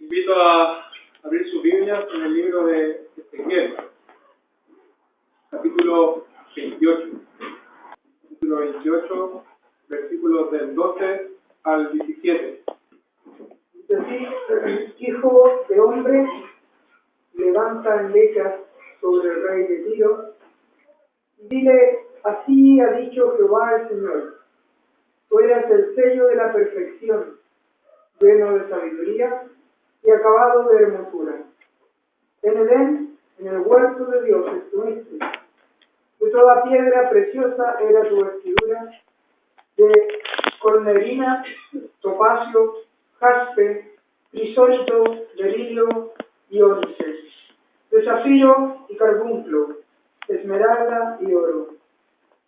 Invito a abrir sus Biblias en el libro de Ezequiel, capítulo 28. Capítulo 28, versículos del 12 al 17. Así, hijo de hombre, levanta endechas sobre el rey de Tiro, y dile: así ha dicho Jehová el Señor, tú eras el sello de la perfección, lleno de sabiduría y acabado de hermosura. En Edén, en el huerto de Dios estuviste. De toda piedra preciosa era tu vestidura, de cornerina, topacio, jaspe, crisólito, berilio y ónice, de zafiro y carbunclo, esmeralda y oro.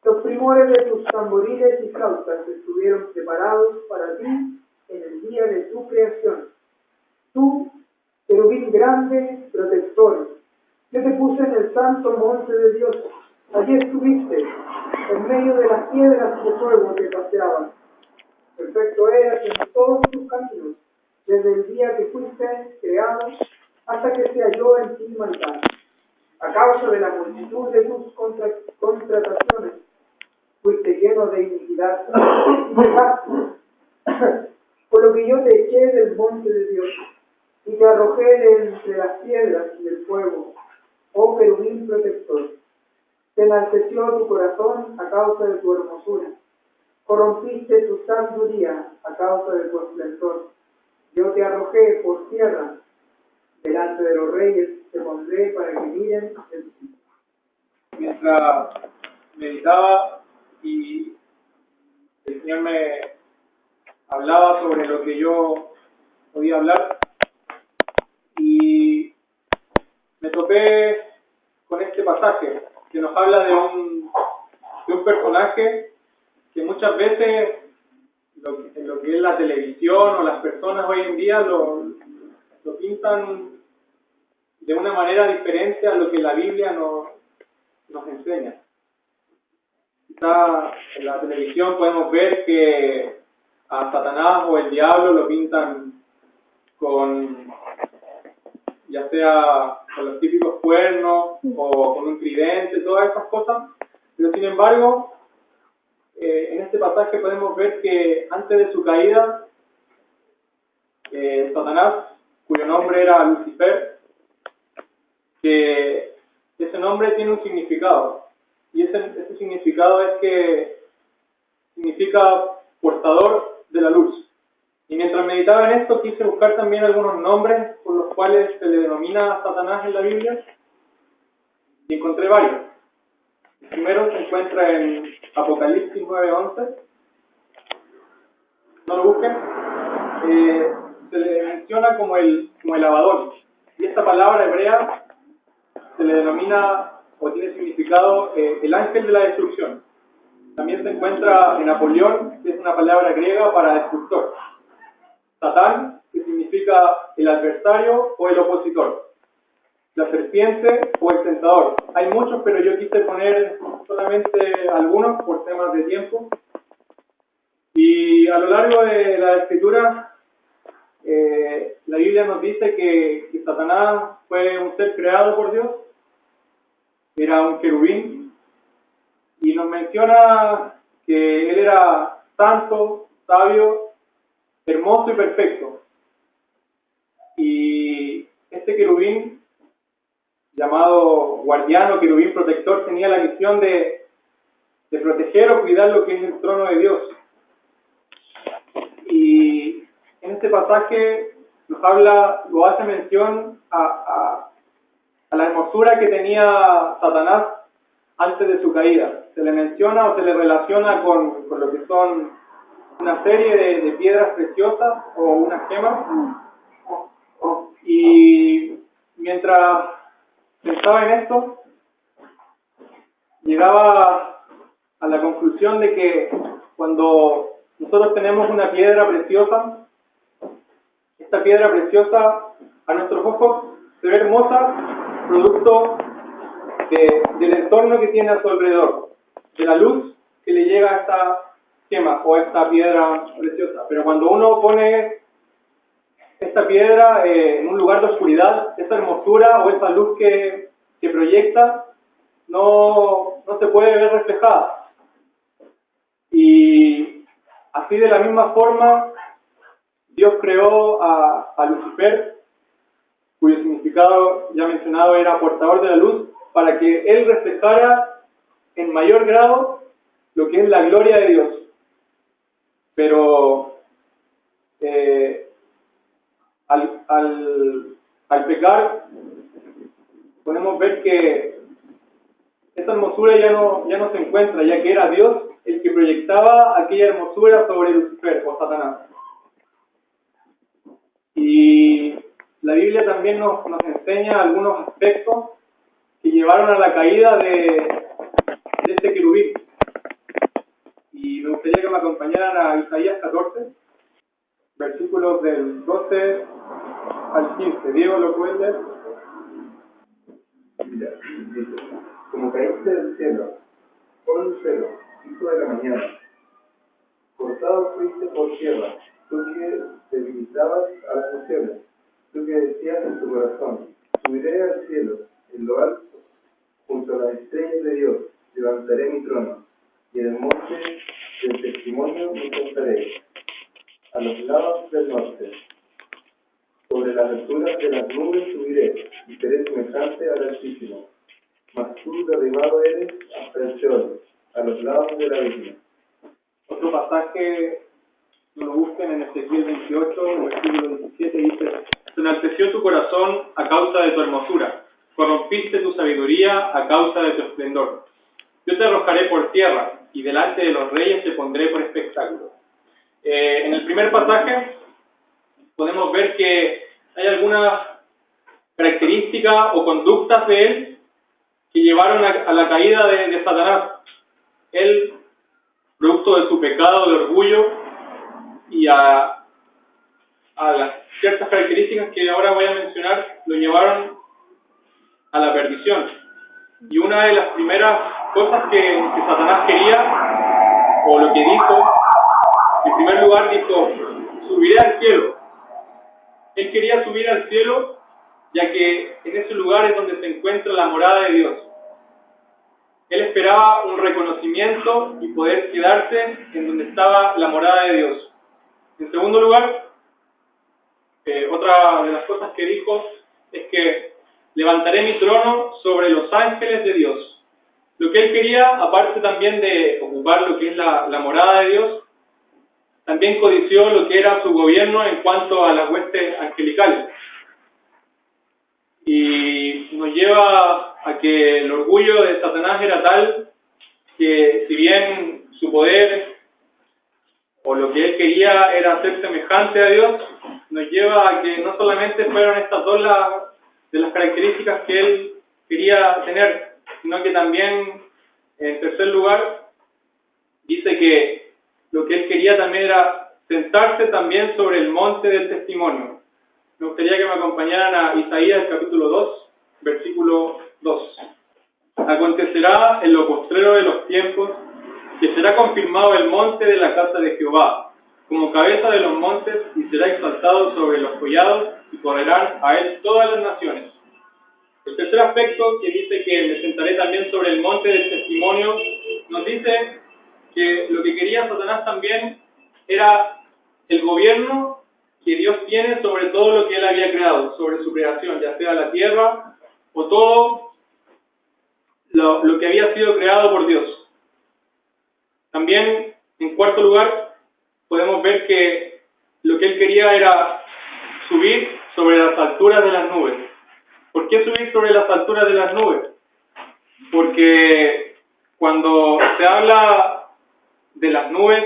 Los primores de tus tamboriles y flautas estuvieron preparados para ti en el día de tu creación. Tú, querubín grande, protector, yo te puse en el santo monte de Dios. Allí estuviste, en medio de las piedras de fuego que paseaban. Perfecto eras en todos tus caminos, desde el día que fuiste creado hasta que se halló en ti maldad. A causa de la multitud de tus contrataciones, fuiste lleno de iniquidad y pecaste. Por lo que yo te eché del monte de Dios y te arrojé de entre las piedras y del fuego, oh querubín protector. Te enalteció tu corazón a causa de tu hermosura. Corrompiste tu sabiduría a causa de tu esplendor. Yo te arrojé por tierra, delante de los reyes te pondré para que miren el cielo. Mientras meditaba y el Señor me hablaba sobre lo que yo podía hablar, y me topé con este pasaje que nos habla de un personaje que muchas veces en lo que es la televisión o las personas hoy en día lo pintan de una manera diferente a lo que la Biblia nos enseña. Quizá en la televisión podemos ver que a Satanás o el diablo lo pintan ya sea con los típicos cuernos o con un tridente, todas esas cosas, pero sin embargo, en este pasaje podemos ver que antes de su caída, Satanás, cuyo nombre era Lucifer, que ese nombre tiene un significado, y ese significado es que significa portador de la luz. Y mientras meditaba en esto, quise buscar también algunos nombres por los cuales se le denomina a Satanás en la Biblia, y encontré varios. El primero se encuentra en Apocalipsis 9:11. No lo busquen. Se le menciona como el Abadón, y esta palabra hebrea se le denomina o tiene significado el ángel de la destrucción. También se encuentra en Apolión, que es una palabra griega para destructor. Satán, que significa el adversario o el opositor. La serpiente o el tentador. Hay muchos, pero yo quise poner solamente algunos por temas de tiempo. Y a lo largo de la escritura, la Biblia nos dice que Satanás fue un ser creado por Dios, era un querubín, y nos menciona que él era santo, sabio, hermoso y perfecto. Y este querubín, llamado guardián o querubín protector, tenía la misión de proteger o cuidar lo que es el trono de Dios. Y en este pasaje lo hace mención a la hermosura que tenía Satanás antes de su caída. Se le menciona o se le relaciona con lo que son una serie de piedras preciosas o unas gemas. Y mientras pensaba en esto, llegaba a la conclusión de que cuando nosotros tenemos una piedra preciosa, esta piedra preciosa a nuestros ojos se ve hermosa, producto del entorno que tiene a su alrededor, de la luz que le llega a esta gema o a esta piedra preciosa. Pero cuando uno pone esta piedra en un lugar de oscuridad, esa hermosura o esa luz que proyecta no se puede ver reflejada. Y así de la misma forma, Dios creó a Lucifer, cuyo significado ya mencionado era portador de la luz, para que él reflejara en mayor grado lo que es la gloria de Dios. Pero al pecar, podemos ver que esa hermosura ya no se encuentra, ya que era Dios el que proyectaba aquella hermosura sobre Lucifer o Satanás. Y la Biblia también nos enseña algunos aspectos que llevaron a la caída de este querubín. Y me gustaría que me acompañaran a Isaías 14, versículos del 12 al 15. Diego, ¿lo puedes leer? Mira, dice: como caíste del cielo, oh lucero, hijo de la mañana, cortado fuiste por tierra, tú que debilitabas a las naciones, tú que decías en tu corazón: subiré al cielo, en lo alto, junto a las estrellas de Dios, levantaré mi trono, y en el monte del testimonio me sentaré, a los lados del norte. Sobre las alturas de las nubes subiré, y seré semejante al Altísimo. Mas tú derribado eres hasta el Seol, a los lados del abismo. Otro pasaje, no lo busquen, en Ezequiel 28, versículo 17, dice: se enalteció tu corazón a causa de tu hermosura, corrompiste tu sabiduría a causa de tu esplendor. Yo te arrojaré por tierra, y delante de los reyes te pondré por espectáculo. En el primer pasaje podemos ver que hay algunas características o conductas de él que llevaron a la caída de Satanás. Él, producto de su pecado de orgullo y a las ciertas características que ahora voy a mencionar, lo llevaron a la perdición. Y una de las primeras cosas que Satanás quería, o lo que dijo, en primer lugar dijo: subiré al cielo. Él quería subir al cielo, ya que en ese lugar es donde se encuentra la morada de Dios. Él esperaba un reconocimiento y poder quedarse en donde estaba la morada de Dios. En segundo lugar, otra de las cosas que dijo es que levantaré mi trono sobre los ángeles de Dios. Lo que él quería, aparte también de ocupar lo que es la morada de Dios, también codició lo que era su gobierno en cuanto a las huestes angelicales. Y nos lleva a que el orgullo de Satanás era tal que, si bien su poder o lo que él quería era ser semejante a Dios, nos lleva a que no solamente fueron estas dos de las características que él quería tener, sino que también, en tercer lugar, dice que lo que él quería también era sentarse también sobre el monte del testimonio. Me gustaría que me acompañaran a Isaías capítulo 2, versículo 2. Acontecerá en lo postrero de los tiempos que será confirmado el monte de la casa de Jehová, como cabeza de los montes, y será exaltado sobre los collados, y correrán a él todas las naciones. El tercer aspecto, que dice que me sentaré también sobre el monte del testimonio, nos dice que lo que quería Satanás también era el gobierno que Dios tiene sobre todo lo que él había creado, sobre su creación, ya sea la tierra o todo lo que había sido creado por Dios. También, en cuarto lugar, podemos ver que lo que él quería era subir sobre las alturas de las nubes. ¿Por qué subir sobre las alturas de las nubes? Porque cuando se habla de las nubes,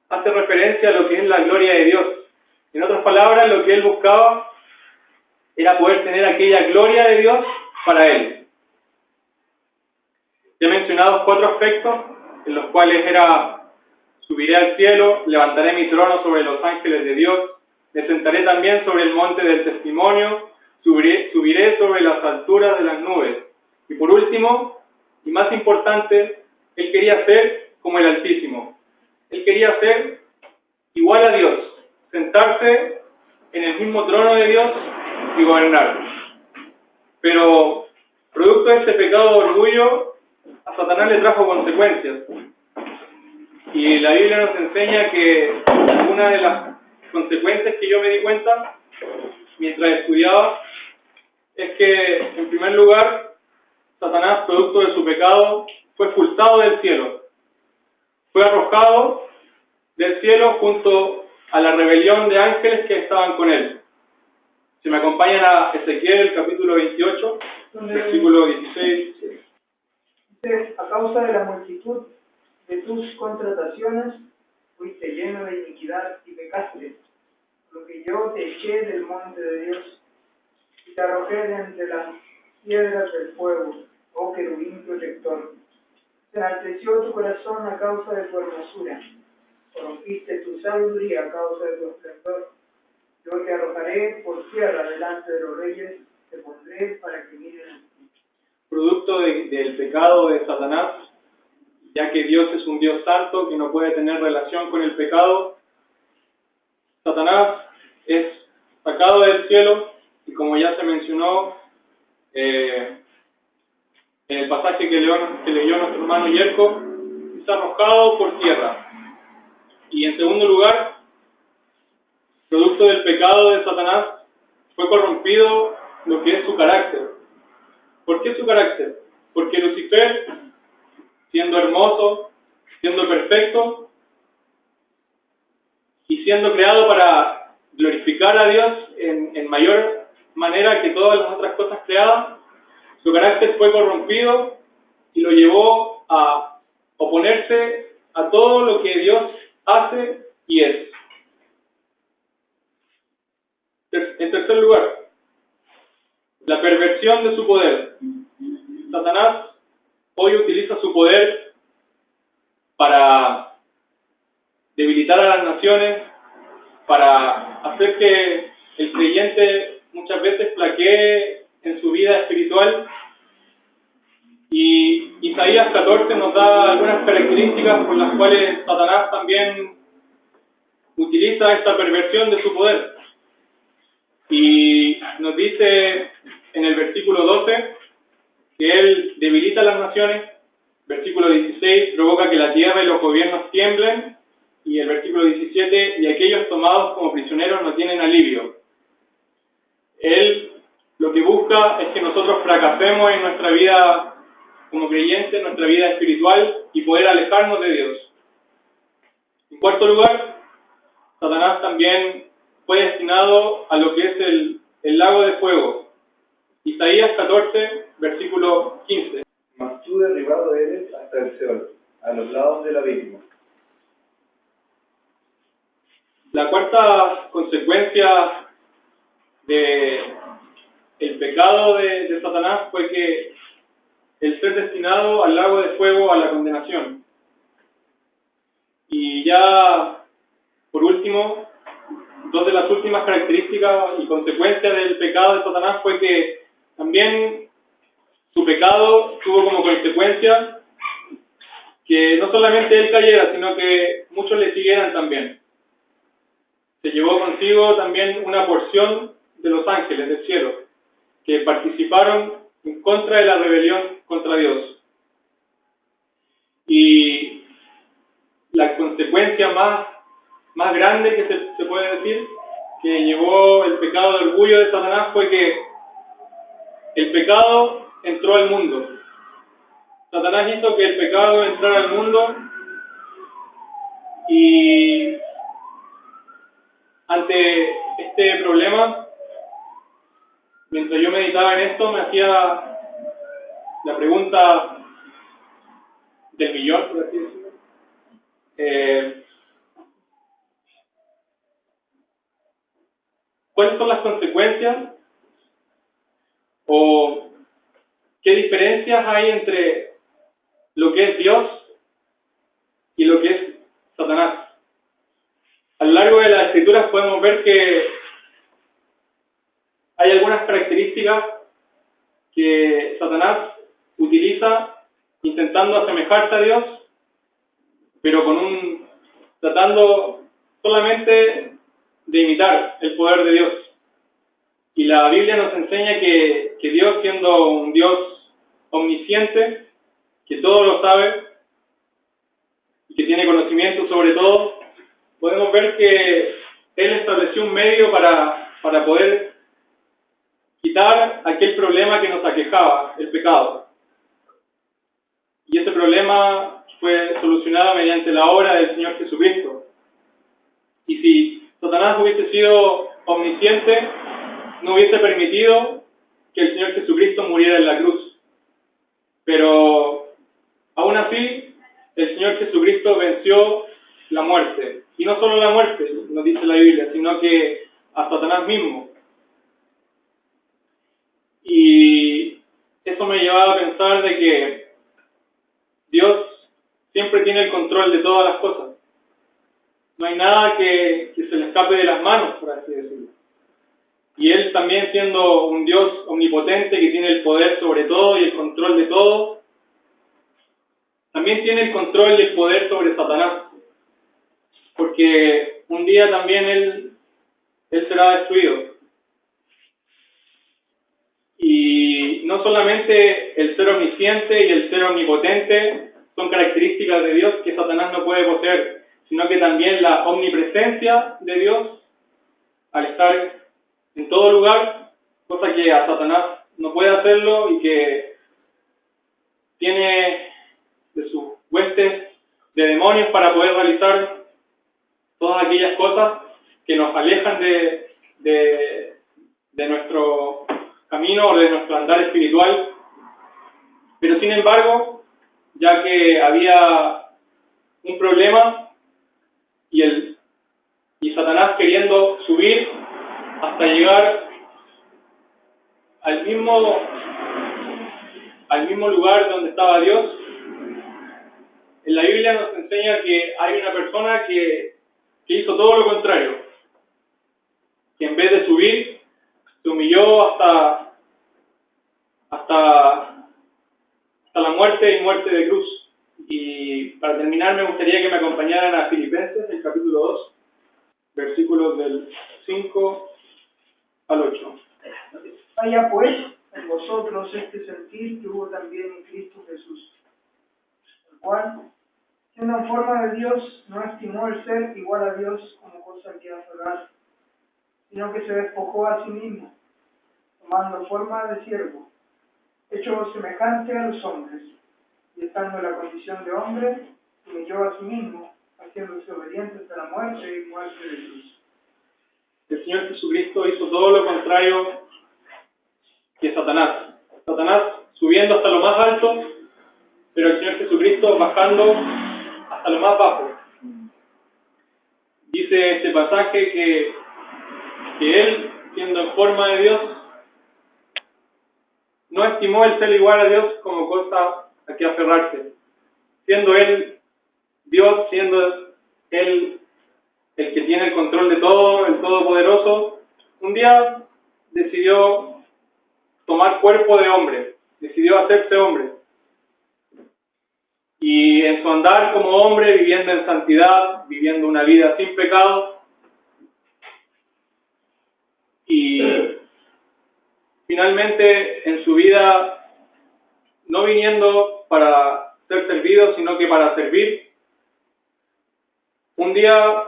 hace referencia a lo que es la gloria de Dios. En otras palabras, lo que él buscaba era poder tener aquella gloria de Dios para él. Ya he mencionado 4 aspectos, en los cuales era: subiré al cielo, levantaré mi trono sobre los ángeles de Dios, me sentaré también sobre el monte del testimonio, subiré sobre las alturas de las nubes. Y por último, y más importante, él quería ser como el Altísimo. Él quería ser igual a Dios, sentarse en el mismo trono de Dios y gobernar. Pero, producto de este pecado de orgullo, a Satanás le trajo consecuencias. Y la Biblia nos enseña que una de las consecuencias que yo me di cuenta mientras estudiaba es que, en primer lugar, Satanás, producto de su pecado, fue expulsado del cielo. Fue arrojado del cielo junto a la rebelión de ángeles que estaban con él. Si me acompañan a Ezequiel, el capítulo 28, versículo 16. Dice, a causa de la multitud de tus contrataciones, fuiste lleno de iniquidad y pecaste, lo que yo te eché del monte de Dios y te arrojé de entre las piedras del fuego, oh querubín protector. Se enalteció tu corazón a causa de tu hermosura, corrompiste tu sabiduría a causa de tu esplendor. Yo te arrojaré por tierra delante de los reyes, te pondré para que miren en ti. Producto del pecado de Satanás, ya que Dios es un Dios santo que no puede tener relación con el pecado, Satanás es sacado del cielo y, como ya se mencionó en el pasaje que leyó nuestro hermano Yerko, es arrojado por tierra. Y en segundo lugar, producto del pecado de Satanás, fue corrompido lo que es su carácter. ¿Por qué su carácter? Porque Lucifer, siendo hermoso, siendo perfecto y siendo creado para glorificar a Dios en mayor manera que todas las otras cosas creadas, su carácter fue corrompido y lo llevó a oponerse a todo lo que Dios hace y es. En tercer lugar, la perversión de su poder. Satanás hoy utiliza su poder para debilitar a las naciones, para hacer que el creyente muchas veces flaquee en su vida espiritual. Y Isaías 14 nos da algunas características por las cuales Satanás también utiliza esta perversión de su poder. Y nos dice en el versículo 12 que él debilita a las naciones. Versículo 16, provoca que la tierra y los gobiernos tiemblen. Y el versículo 17, y aquellos tomados como prisioneros no tienen alivio. Él lo que busca es que nosotros fracasemos en nuestra vida como creyentes, en nuestra vida espiritual, y poder alejarnos de Dios. En cuarto lugar, Satanás también fue destinado a lo que es el lago de fuego. Isaías 14, versículo 15. Mas tú derribado eres hasta el Seol, a los lados del abismo. La cuarta consecuencia de el pecado de Satanás fue que el ser destinado al lago de fuego, a la condenación. Y ya, por último, dos de las últimas características y consecuencias del pecado de Satanás fue que también su pecado tuvo como consecuencia que no solamente él cayera, sino que muchos le siguieran también. Se llevó consigo también una porción de los ángeles del cielo, que participaron en contra de la rebelión contra Dios. Y la consecuencia más grande que se puede decir que llevó el pecado de orgullo de Satanás fue que el pecado entró al mundo. Satanás hizo que el pecado entrara al mundo, y ante este problema, mientras yo meditaba en esto, me hacía la pregunta del millón, por así decirlo. ¿Cuáles son las consecuencias o qué diferencias hay entre lo que es Dios y lo que es Satanás? A lo largo de las Escrituras podemos ver que hay algunas características que Satanás utiliza intentando asemejarse a Dios, pero tratando solamente de imitar el poder de Dios. Y la Biblia nos enseña que Dios, siendo un Dios omnisciente, que todo lo sabe y que tiene conocimiento sobre todo, podemos ver que Él estableció un medio para poder quitar aquel problema que nos aquejaba, el pecado. Y ese problema fue solucionado mediante la obra del Señor Jesucristo. Y si Satanás hubiese sido omnisciente, no hubiese permitido que el Señor Jesucristo muriera en la cruz. Pero aún así, el Señor Jesucristo venció la muerte. Y no solo la muerte, nos dice la Biblia, sino que a Satanás mismo. Y eso me llevaba a pensar de que Dios siempre tiene el control de todas las cosas. No hay nada que se le escape de las manos, por así decirlo. Y Él también, siendo un Dios omnipotente que tiene el poder sobre todo y el control de todo, también tiene el control y el poder sobre Satanás. Porque un día también Él será destruido. Y no solamente el ser omnisciente y el ser omnipotente son características de Dios que Satanás no puede poseer, sino que también la omnipresencia de Dios, al estar en todo lugar, cosa que a Satanás no puede hacerlo y que tiene de sus huestes de demonios para poder realizar todas aquellas cosas que nos alejan de nuestro camino o de nuestro andar espiritual. Pero sin embargo, ya que había un problema y Satanás queriendo subir hasta llegar al mismo lugar donde estaba Dios, en la Biblia nos enseña que hay una persona que hizo todo lo contrario, que en vez de subir, se humilló hasta la muerte y muerte de cruz. Y para terminar, me gustaría que me acompañaran a Filipenses, el capítulo 2, versículos del 5 al 8. Haya pues en vosotros este sentir que hubo también en Cristo Jesús, el cual, siendo en forma de Dios, no estimó el ser igual a Dios como cosa que aferrar, sino que se despojó a sí mismo, tomando forma de siervo, hecho semejante a los hombres, y estando en la condición de hombre, se humilló a sí mismo, haciéndose obediente hasta la muerte y muerte de cruz. El Señor Jesucristo hizo todo lo contrario que Satanás. Satanás subiendo hasta lo más alto, pero el Señor Jesucristo bajando hasta lo más bajo. Dice este pasaje que Él, siendo en forma de Dios, no estimó el ser igual a Dios como cosa a que aferrarse. Siendo Él Dios, siendo Él el que tiene el control de todo, el Todopoderoso, un día decidió tomar cuerpo de hombre, decidió hacerse hombre. Y en su andar como hombre, viviendo en santidad, viviendo una vida sin pecado, y finalmente en su vida no viniendo para ser servido, sino que para servir, un día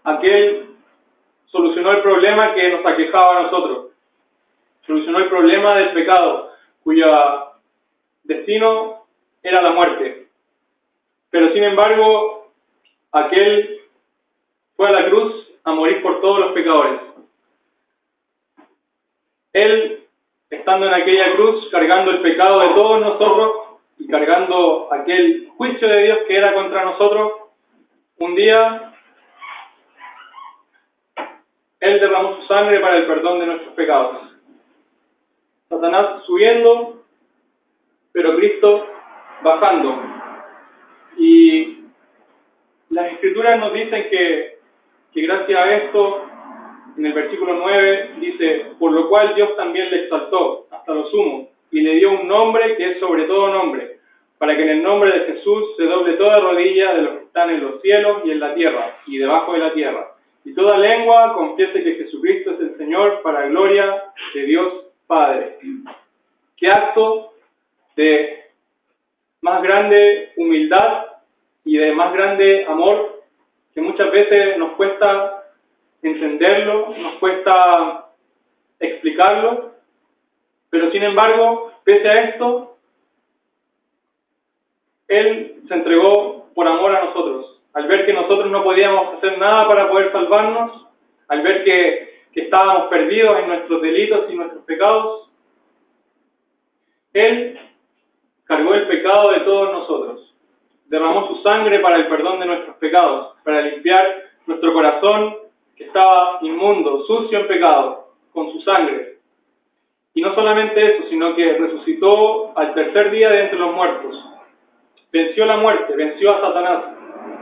aquel solucionó el problema que nos aquejaba a nosotros, solucionó el problema del pecado, cuyo destino era la muerte. Pero sin embargo, aquel fue a la cruz a morir por todos los pecadores. Él, estando en aquella cruz, cargando el pecado de todos nosotros y cargando aquel juicio de Dios que era contra nosotros, un día Él derramó su sangre para el perdón de nuestros pecados. Satanás subiendo, pero Cristo bajando. Y las Escrituras nos dicen que gracias a esto, en el versículo 9, dice: por lo cual Dios también le exaltó hasta lo sumo, y le dio un nombre que es sobre todo nombre, para que en el nombre de Jesús se doble toda rodilla de los que están están en los cielos y en la tierra, y debajo de la tierra. Y toda lengua confiese que Jesucristo es el Señor, para gloria de Dios Padre. Qué acto de más grande humildad y de más grande amor, que muchas veces nos cuesta entenderlo, nos cuesta explicarlo, pero sin embargo, pese a esto, Él se entregó por amor a nosotros. Al ver que nosotros no podíamos hacer nada para poder salvarnos, al ver que estábamos perdidos en nuestros delitos y nuestros pecados, Él cargó el pecado de todos nosotros. Derramó su sangre para el perdón de nuestros pecados, para limpiar nuestro corazón que estaba inmundo, sucio en pecado, con su sangre. Y no solamente eso, sino que resucitó al tercer día de entre los muertos. Venció la muerte, venció a Satanás.